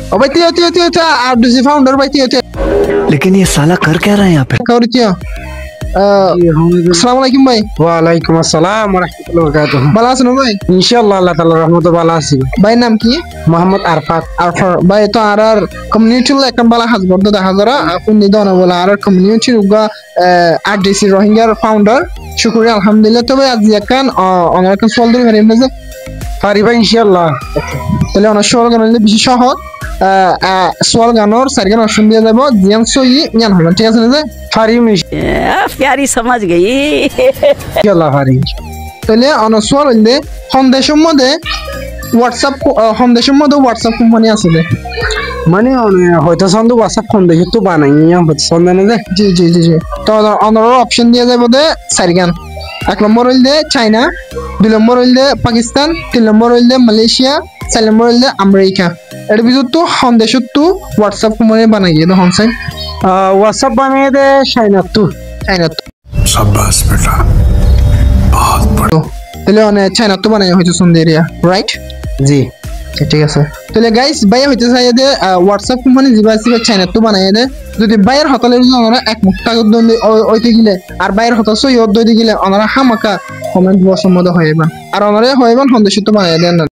ओ भाई तियो तियो तियो तियो RDC founder भाई तियो तियो लेकिन ये साला कर क्या रहा है यहाँ पे? कौन तियो अस्सलाम वालेकुम भाई। वालेकुम अस्सलाम वरहमतुल्लाहि वबरकातुहू। बाला सुनो भाई इंशाल्लाह अल्लाह ताला रहमत बाला आছি। भाई नाम কি? মোহাম্মদ আরফাত। আরফার ভাই তো আর কমিউনিটি একটা বালা হাজবর্দ দেখা যারা আপনি নিদন বলা আর কমিউনিটি উগা আরডিসি রোহিঙ্গার ফাউন্ডার শুকরিয়া আলহামদুলিল্লাহ। তবে আজ এখন অনার কাছে সওয়াল ধরে হারিয়ে যে পারিবা ইনশাআল্লাহ। তাহলে অনার সওয়াল গানলে বেশি সহজ সওয়াল গানোর সারিগান অপশন দিয়ে যাব জিয়ান সই জ্ঞান হবে ঠিক আছে না? পারিম प्यारी समझ गई ইনশাআল্লাহ পারিম। তাহলে অনার সওয়াল হইলে সন্দেশের মধ্যে হোয়াটসঅ্যাপ কোম্পানি আছে মানে হয়তো সন্দেহ WhatsApp সন্দেহ তো বানাই হয়তো সন্দেহ না জি জি জি জি তো অনার অপশন দিয়ে যাব দে সারিগান। 1 নম্বর হইলে চায়না, 2 নম্বর হইলে পাকিস্তান, 3 নম্বর হইলে মালয়েশিয়া, 4 নম্বর হইলে আমেরিকা। এর ভিতর তো সন্দেশত তো হোয়াটসঅ্যাপ কোম্পানি বানাই দিয়ে হন সাই WhatsApp বানিয়ে দে চাইনা তো চায়না शाबाश बेटा बहुत बड़ा। তাহলে অনেক চায়না তো বানাই হয়তো সন্দেরিয়া রাইট জি ঠিক আছে। তাহলে গাইস ভাইয়া হইতে চাই যে হোয়াটসঅ্যাপ কোম্পানি জিবা চায়না তো বানাই দে যদি বাইরের হতালের জন্য আমরা এক মুখ টাকা ওইতে গেলে আর বাইরের হতা সই দইতে গেলে ওনারা হামাকা কমেন্ট বসম্মত হয়ে আর ওনারা হয়ে সন্দেশ তো বানাই দেন না।